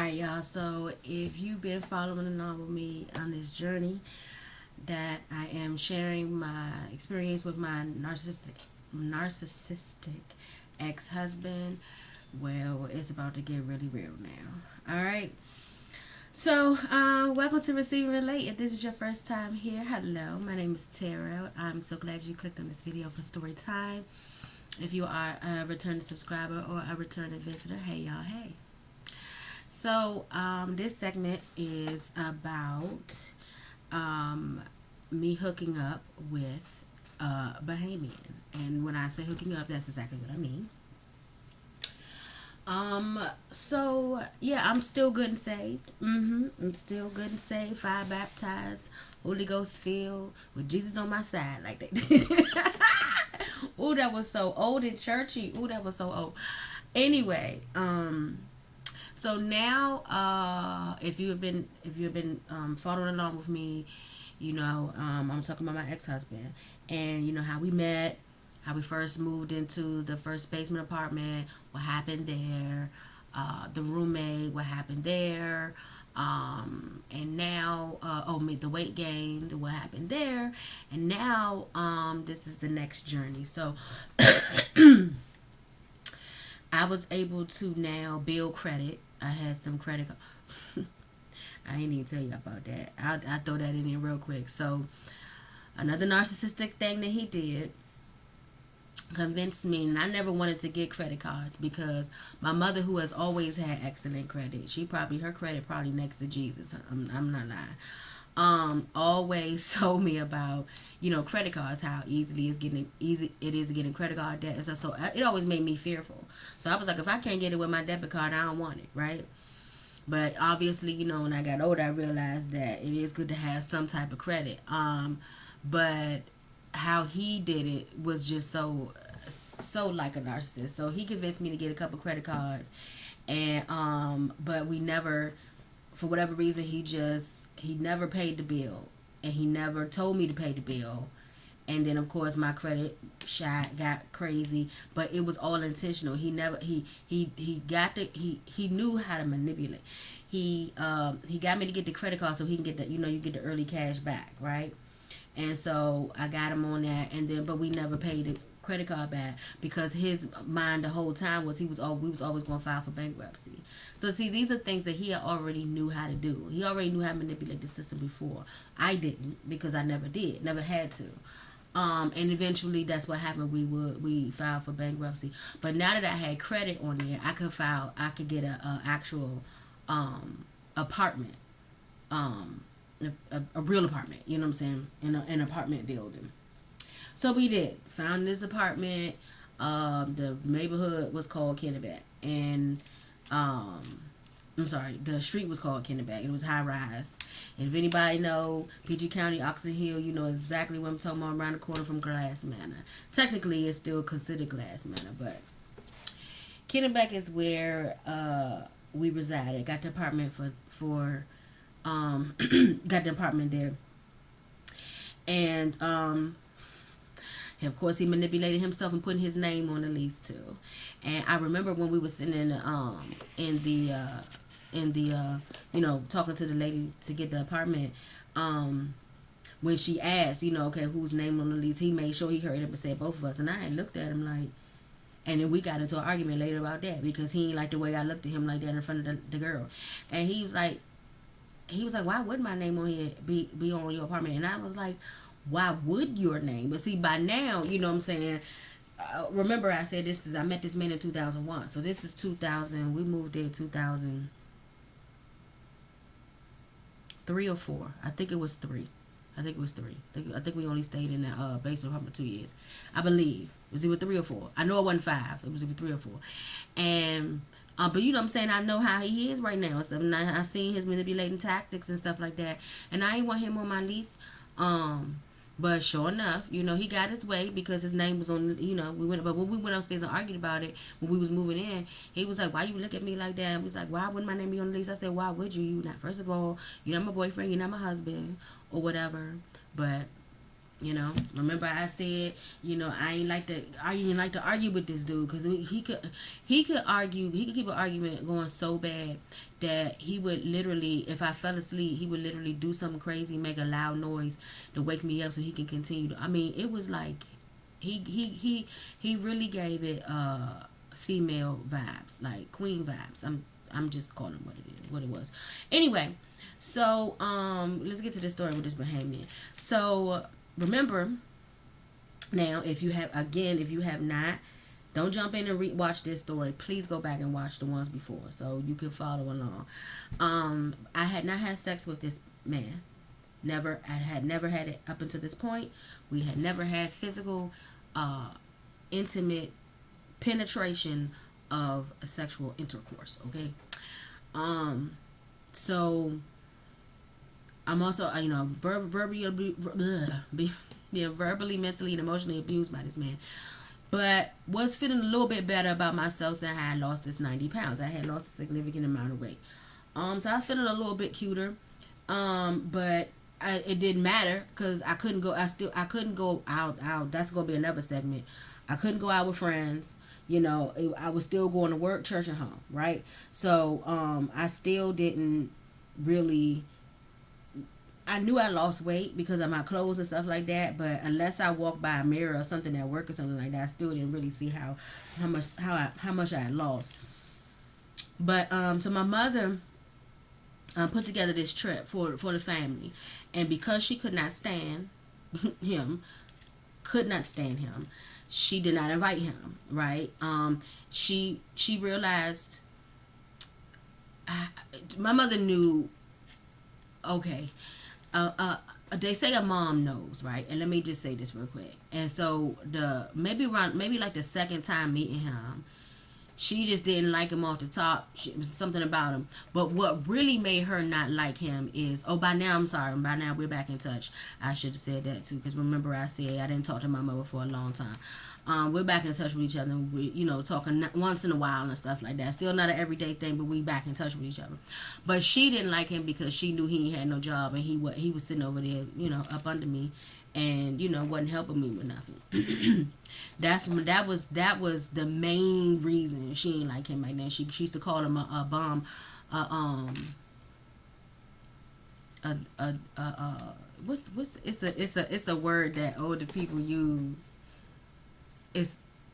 Alright, y'all. So, if you've been following along with me on this journey, that I am sharing my experience with my narcissistic ex-husband, well, it's about to get really real now. Alright. So, welcome to Receive and Relate. If this is your first time here, hello. My name is Tara. I'm so glad you clicked on this video for story time. If you are a returning subscriber or a returning visitor, hey y'all, hey. So, this segment is about me hooking up with Bahamian. And when I say hooking up, that's exactly what I mean. So, yeah, I'm still good and saved. I'm still good and saved, fire baptized, Holy Ghost filled, with Jesus on my side, like that. Ooh, that was so old and churchy. Ooh, that was so old. Anyway, so now, if you have been following along with me, you know, I'm talking about my ex-husband, and you know how we met, how we first moved into the first basement apartment, what happened there, the roommate, what happened there, and now, the weight gain, what happened there, and now, this is the next journey. So. I was able to now build credit. I had some credit. I ain't even tell you about that. I'll throw that in here real quick. So, another narcissistic thing that he did convinced me, and I never wanted to get credit cards because my mother, who has always had excellent credit, her credit probably next to Jesus. I'm not lying. Always told me about, you know, credit cards, how easy it is getting credit card debt. And so it always made me fearful. So I was like, if I can't get it with my debit card, I don't want it, right? But obviously, you know, when I got older, I realized that it is good to have some type of credit. But how he did it was just so like a narcissist. So he convinced me to get a couple credit cards, and but we never, for whatever reason, he never paid the bill, and he never told me to pay the bill. And then of course my credit shot got crazy, but it was all intentional. He knew how to manipulate. He got me to get the credit card so he can get the, you know, you get the early cash back, right? And so I got him on that, and then but we never paid the credit card back because his mind the whole time was we was always going to file for bankruptcy. So see, these are things that he already knew how to do. He already knew how to manipulate the system before. I didn't, because I never had to. And eventually that's what happened. We filed for bankruptcy. But now that I had credit on there, I could get a actual apartment, a real apartment, you know what I'm saying, in an apartment building. So we did. Found this apartment. The neighborhood was called Kennebec. And I'm sorry, the street was called Kennebec. It was high rise. And if anybody know PG County, Oxon Hill, you know exactly what I'm talking about, around the corner from Glass Manor. Technically, it's still considered Glass Manor, but Kennebec is where we resided. Got the apartment got the apartment there. And of course, he manipulated himself and putting his name on the lease too. And I remember when we were sitting in the you know, talking to the lady to get the apartment, when she asked, you know, okay, whose name on the lease, he made sure he heard it and said both of us. And I had looked at him like, and then we got into an argument later about that because he didn't like the way I looked at him like that in front of the girl. And he was like, why would my name on here be on your apartment? And I was like, why would your name? But see, by now, you know what I'm saying, remember I said I met this man in 2001. So this is 2000. We moved there 2003 or 4. I think it was 3. I think we only stayed in that basement apartment 2 years. I believe. It was either 3 or 4. I know it wasn't 5. It was either 3 or 4. And but you know what I'm saying, I know how he is right now and stuff. And I seen his manipulating tactics and stuff like that. And I ain't want him on my lease. But sure enough, you know, he got his way because his name was on, you know, but when we went upstairs and argued about it, when we was moving in, he was like, why you look at me like that? And we was like, why wouldn't my name be on the lease? I said, why would you? You not, first of all, you're not my boyfriend, you're not my husband, or whatever. But Remember I said, I ain't like to argue with this dude, because he could argue, he could keep an argument going so bad that he would literally, if I fell asleep, he would literally do something crazy, make a loud noise to wake me up so he can continue to, it was like he really gave it female vibes, like queen vibes. I'm just calling what it was. Anyway, so let's get to this story with this Bahamian. So remember, now if you have not, don't jump in and watch this story. Please go back and watch the ones before so you can follow along. I had not had sex with this man. I had never had it up until this point. We had never had physical, intimate penetration of a sexual intercourse. Okay. So I'm also, verbally, mentally, and emotionally abused by this man. But was feeling a little bit better about myself since I had lost this 90 pounds. I had lost a significant amount of weight. So I was feeling a little bit cuter. But it didn't matter because I couldn't go. I couldn't go out. That's gonna be another segment. I couldn't go out with friends. I was still going to work, church, and home. Right. So I still didn't really. I knew I lost weight because of my clothes and stuff like that, but unless I walked by a mirror or something at work or something like that, I still didn't really see how much I had lost. But so my mother put together this trip for the family, and because she could not stand him, she did not invite him. Right? She realized. My mother knew. Okay. They say a mom knows, right? And let me just say this real quick. And so maybe like the second time meeting him, she just didn't like him off the top. It was something about him. But what really made her not like him is, by now we're back in touch. I should have said that too, because remember I said I didn't talk to my mother for a long time. We're back in touch with each other. We, talking once in a while and stuff like that. Still not an everyday thing, but we back in touch with each other. But she didn't like him because she knew he had no job, and he was sitting over there, up under me, and wasn't helping me with nothing. that was the main reason she didn't like him back then. She used to call him a bum, it's a word that older people use.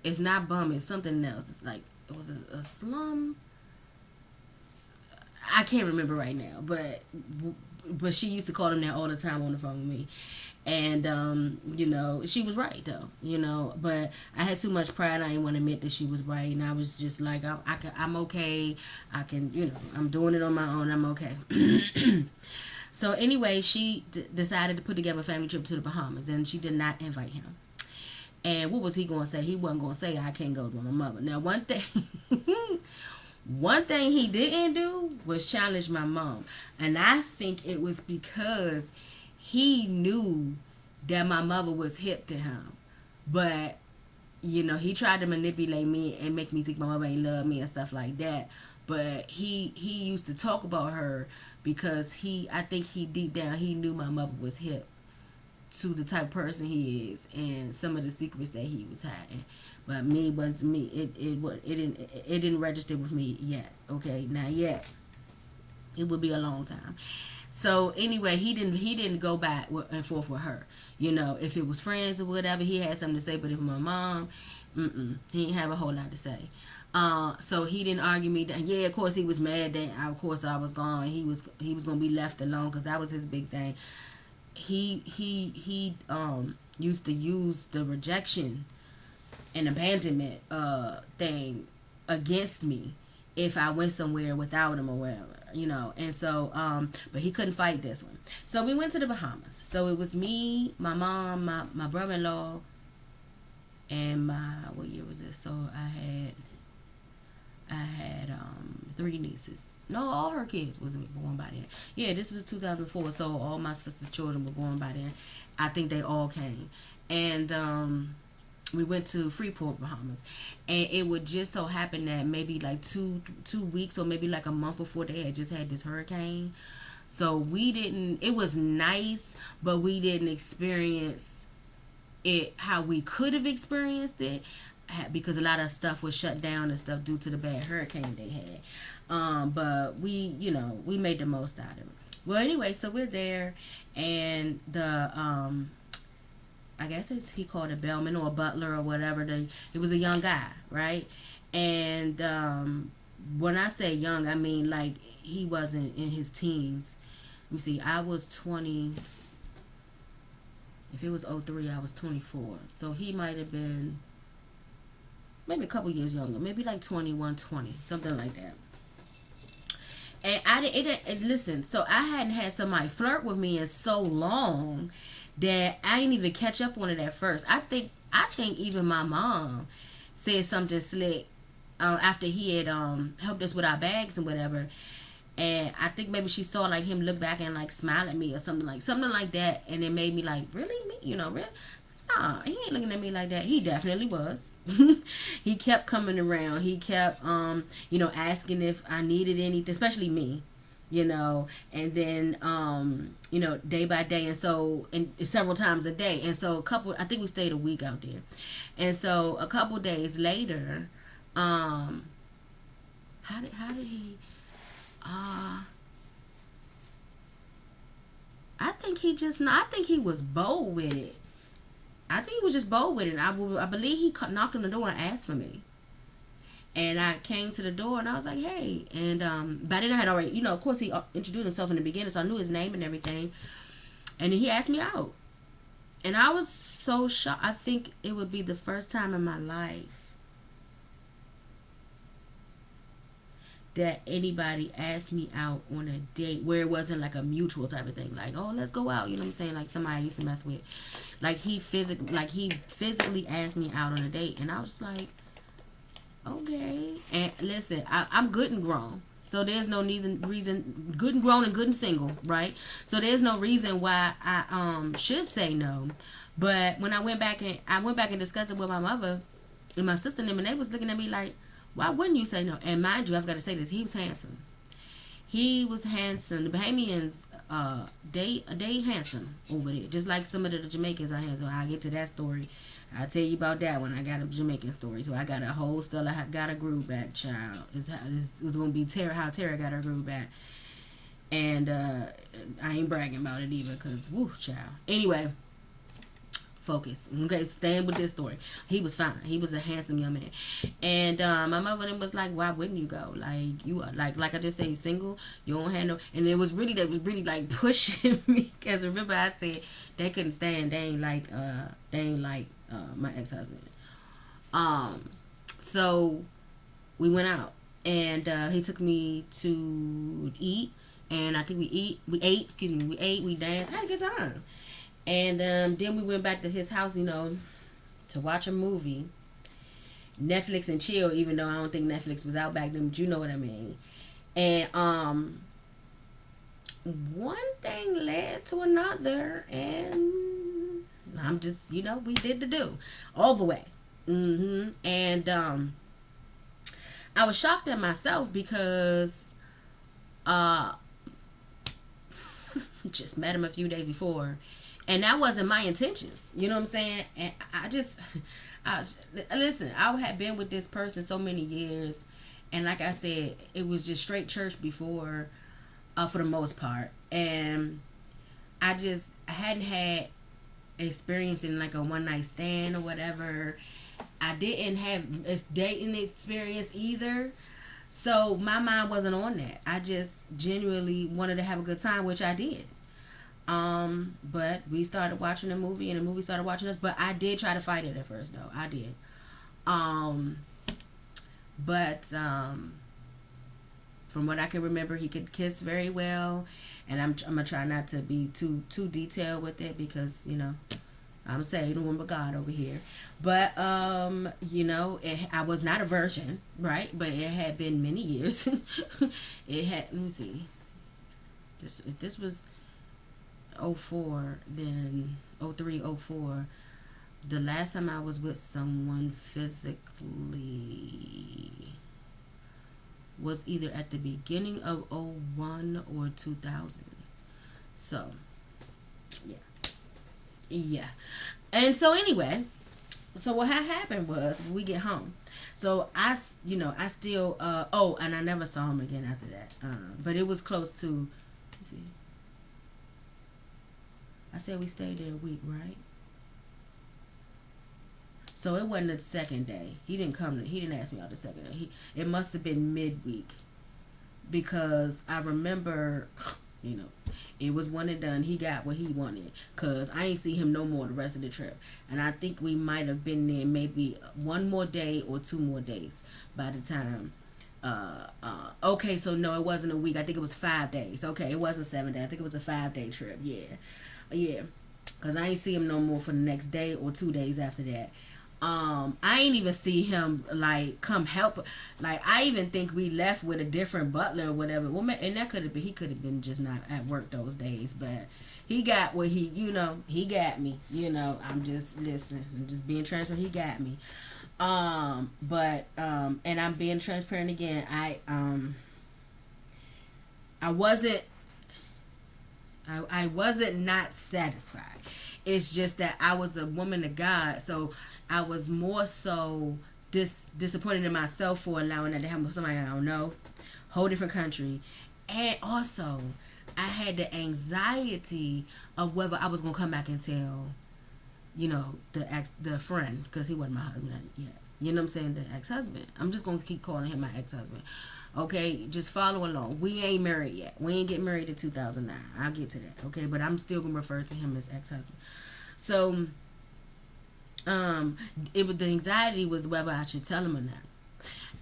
It's not bum, it's something else. It's like, it was a slum. I can't remember right now, but she used to call him that all the time on the phone with me. And she was right though, but I had too much pride. I didn't want to admit that she was right, and I was just like, I'm okay. I can, I'm doing it on my own. I'm okay. So anyway, she decided to put together a family trip to the Bahamas, and she did not invite him. And what was he going to say? He wasn't going to say, I can't go with my mother. Now, one thing he didn't do was challenge my mom. And I think it was because he knew that my mother was hip to him. But, he tried to manipulate me and make me think my mother ain't love me and stuff like that. But he used to talk about her because I think he deep down, he knew my mother was hip to the type of person he is and some of the secrets that he was hiding. But it didn't register with me yet. Okay, not yet. It would be a long time. So anyway, he didn't go back and forth with her. If it was friends or whatever, he had something to say. But if my mom, he didn't have a whole lot to say. So he didn't argue me down. Yeah, of course he was mad that I was gone. He was gonna be left alone because that was his big thing. He used to use the rejection and abandonment thing against me if I went somewhere without him or wherever, and so but he couldn't fight this one. So we went to the Bahamas. So it was me, my mom, my brother-in-law, and what year was this? So I had 3 nieces. No, all her kids was born by then. Yeah, this was 2004, so all my sister's children were born by then. I think they all came. And we went to Freeport, Bahamas. And it would just so happen that maybe like two weeks or maybe like a month before they had just had this hurricane. So it was nice, but we didn't experience it how we could have experienced it, because a lot of stuff was shut down and stuff due to the bad hurricane they had. But we, we made the most out of it. Well, anyway, so we're there, and the I guess he called a bellman or a butler or whatever. It was a young guy, right? And when I say young, I mean like he wasn't in his teens. Let me see. I was 20. If it was 03, I was 24. So he might have been maybe a couple years younger, maybe like 21, 20, something like that. And listen, so I hadn't had somebody flirt with me in so long that I didn't even catch up on it at first. I think even my mom said something slick after he had helped us with our bags and whatever. And I think maybe she saw like him look back and like smile at me or something like that, and it made me like, really, me, really? Nah, he ain't looking at me like that. He definitely was. He kept coming around. He kept asking if I needed anything, especially me, and then day by day, and several times a day. And so I think we stayed a week out there, and so a couple days later, how did he? I think he was bold with it. I think he was just bold with it. I believe he knocked on the door and asked for me. And I came to the door and I was like, hey. And by then I had already, of course he introduced himself in the beginning, so I knew his name and everything. And then he asked me out. And I was so shocked. I think it would be the first time in my life that anybody asked me out on a date where it wasn't like a mutual type of thing, like, oh, let's go out, you know what I'm saying, like somebody I used to mess with. Like he physically asked me out on a date, and I was like, okay. And listen, I'm good and grown, so there's no reason, good and grown and good and single, right? So there's no reason why I should say no. But when I went back and discussed it with my mother and my sister and them, and they was looking at me like, why wouldn't you say no? And mind you, I've got to say this, he was handsome. He was handsome. The Bahamians, they handsome over there. Just like some of the Jamaicans are handsome. I'll get to that story. I'll tell you about that when I got a Jamaican story. So I got a whole Stella got a groove back, child. It's going to be how Tara got her groove back. And I ain't bragging about it either because, woo, child. Anyway. Focus. Okay, staying with this story. He was fine. He was a handsome young man. And my mother was like, why wouldn't you go? Like, you are like I just say, single, you don't have no. And it was really like pushing me, because remember I said they couldn't stand, they ain't like my ex-husband. So we went out, and he took me to eat, and I think we ate, we danced, had a good time. And then we went back to his house, to watch a movie. Netflix and chill, even though I don't think Netflix was out back then, but you know what I mean. And one thing led to another, and I'm just, we did the do all the way. And I was shocked at myself because just met him a few days before. And that wasn't my intentions. You know what I'm saying? And listen, I had been with this person so many years. And like I said, it was just straight church before, for the most part. And I hadn't had experience in like a one night stand or whatever. I didn't have a dating experience either. So my mind wasn't on that. I just genuinely wanted to have a good time, which I did. But we started watching a movie, and the movie started watching us. But I did try to fight it at first, though. I did. But from what I can remember, he could kiss very well, and I'm gonna try not to be too detailed with it because I'm saved, woman of God over here. But I was not a virgin, right? But it had been many years. It had. Let me see. If this was 04, then 03, 04, the last time I was with someone physically was either at the beginning of 01 or 2000. So yeah. And so anyway, so what had happened was we get home. So I still oh, and I never saw him again after that. But it was close to. Let's see, I said we stayed there a week, right? So it wasn't the second day. He didn't come. He didn't ask me out the second day. It must have been midweek, because I remember, you know, it was one and done. He got what he wanted, cause I ain't see him no more the rest of the trip. And I think we might have been there maybe one more day or 2 more days by the time. Okay, so no, it wasn't a week. I think it was 5 days. Okay, it wasn't 7 days. I think it was a 5 day trip. Yeah, yeah. Cause I ain't see him no more for the next day or 2 days after that. I ain't even see him like come help. Like I even think we left with a different butler or whatever. Well, and that could have been, he could have been just not at work those days, but he got what he got me. I'm just listen. I'm just being transparent. He got me. And I'm being transparent again. I wasn't. I wasn't not satisfied. It's just that I was a woman of God, so I was more so disappointed in myself for allowing that to happen with somebody I don't know, whole different country, and also I had the anxiety of whether I was gonna come back and tell, the friend, because he wasn't my husband yet. You know what I'm saying? The ex-husband. I'm just gonna keep calling him my ex-husband. Okay, just follow along. We ain't married yet. We ain't get married in 2009. I'll get to that. Okay, but I'm still gonna refer to him as ex-husband. So, the anxiety was whether I should tell him or not.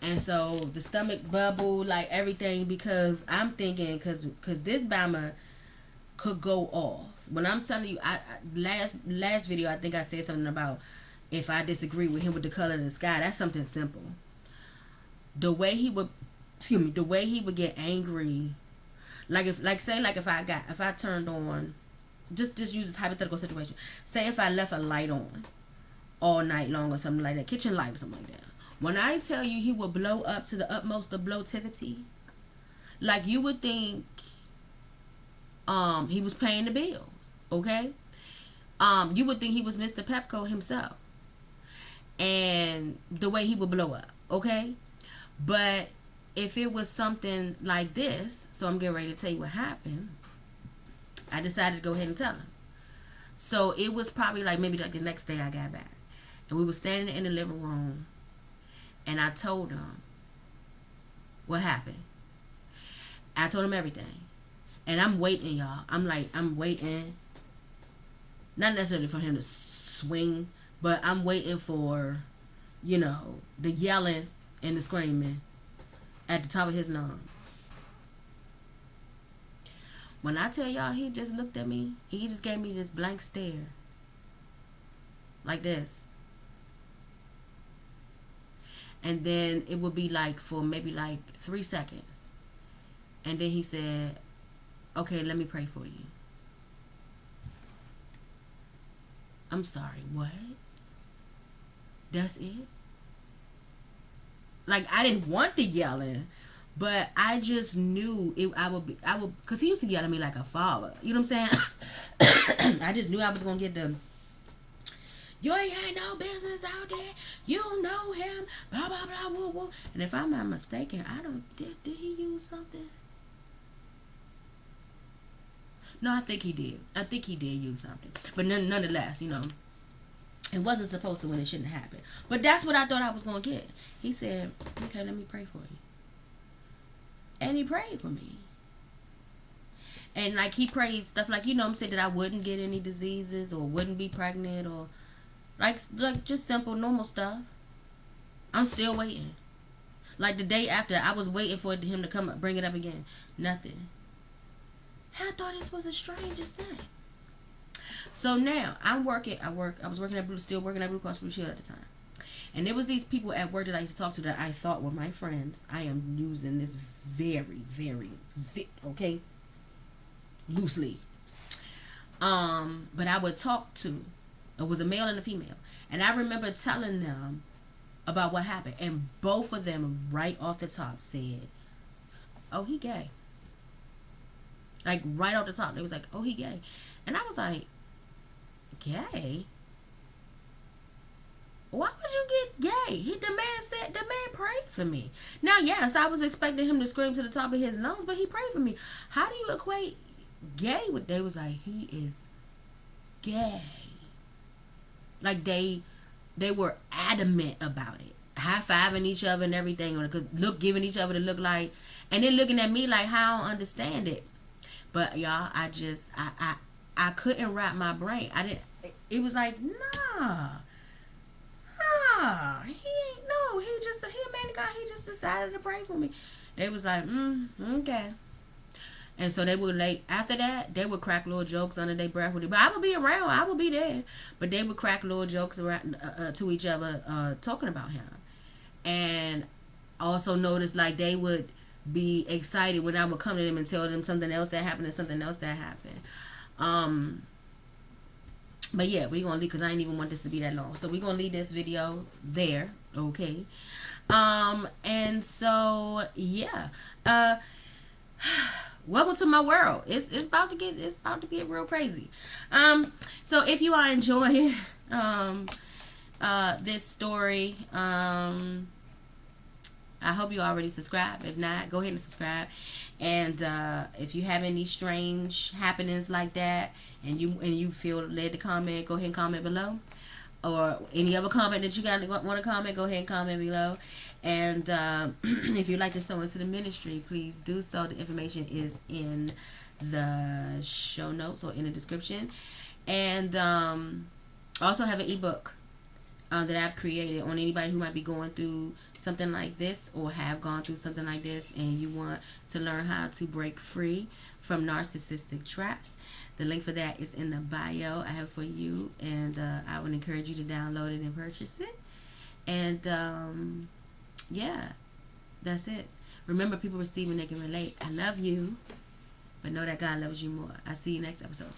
And so the stomach bubble, like everything, because I'm thinking, because this Bama could go off. When I'm telling you, last video, I think I said something about if I disagree with him with the color of the sky. That's something simple. The way he would get angry, if I turned on, just use this hypothetical situation. Say if I left a light on all night long or something like that, kitchen light or something like that. When I tell you he would blow up to the utmost of blowtivity, like you would think he was paying the bill, okay? You would think he was Mr. Pepco himself. And the way he would blow up, okay? But if it was something like this, so I'm getting ready to tell you what happened, I decided to go ahead and tell him. So it was probably maybe the next day I got back. And we were standing in the living room, and I told him what happened. I told him everything. And I'm waiting, y'all. I'm waiting. Not necessarily for him to swing, but I'm waiting for, the yelling and the screaming at the top of his lungs. When I tell y'all, he just looked at me. He just gave me this blank stare. Like this. And then it would be for maybe 3 seconds. And then he said, okay, let me pray for you. I'm sorry, what? That's it? I didn't want the yelling, but I just knew I would, because he used to yell at me like a father. You know what I'm saying? I just knew I was going to get the, you ain't had no business out there. You don't know him. Blah, blah, blah, woo, woo. And if I'm not mistaken, did he use something? No, I think he did. I think he did use something. But nonetheless, it wasn't supposed to when it shouldn't happen. But that's what I thought I was going to get. He said, okay, let me pray for you. And he prayed for me. And he prayed stuff said that I wouldn't get any diseases or wouldn't be pregnant or just simple normal stuff. I'm still waiting. The day after, I was waiting for him to come bring it up again. Nothing. I thought this was the strangest thing. So now I was working still working at Blue Cross Blue Shield at the time. And there was these people at work that I used to talk to that I thought were my friends. I am using this very, very, okay, loosely. But I would talk to, it was a male and a female. And I remember telling them about what happened. And both of them right off the top said, oh, he gay. Right off the top, they was like, oh, he gay. And I was like, gay? why would you get gay? The man prayed for me. Now, yes, I was expecting him to scream to the top of his lungs, but he prayed for me. How do you equate gay with, they was like, he is gay. Like they were adamant about it. High-fiving each other and everything, or giving each other the look like, and then looking at me like, how I don't understand it. But y'all, I couldn't wrap my brain. It was like, nah, he ain't, no, he a man of God, he just decided to pray for me. They was like, okay. And so they would, like, after that, they would crack little jokes under their breath with it. But I would be around, I would be there. But they would crack little jokes around to each other, talking about him. And also notice, like, they would be excited when I would come to them and tell them something else that happened and something else that happened. But yeah, we're gonna leave, because I didn't even want this to be that long. So we're gonna leave this video there, okay? And so yeah, welcome to my world. It's about to get real crazy. So if you are enjoying this story, I hope you already subscribed. If not, go ahead and subscribe. And if you have any strange happenings like that, and you feel led to comment, go ahead and comment below. Or any other comment that you want to comment, go ahead and comment below. And if you'd like to sow into the ministry, please do so. The information is in the show notes or in the description. And also have an ebook that I've created on anybody who might be going through something like this, or have gone through something like this, and you want to learn how to break free from narcissistic traps. The link for that is in the bio I have for you, and I would encourage you to download it and purchase it. And yeah, that's it. Remember, people receive when they can relate. I love you, but know that God loves you more. I'll see you next episode.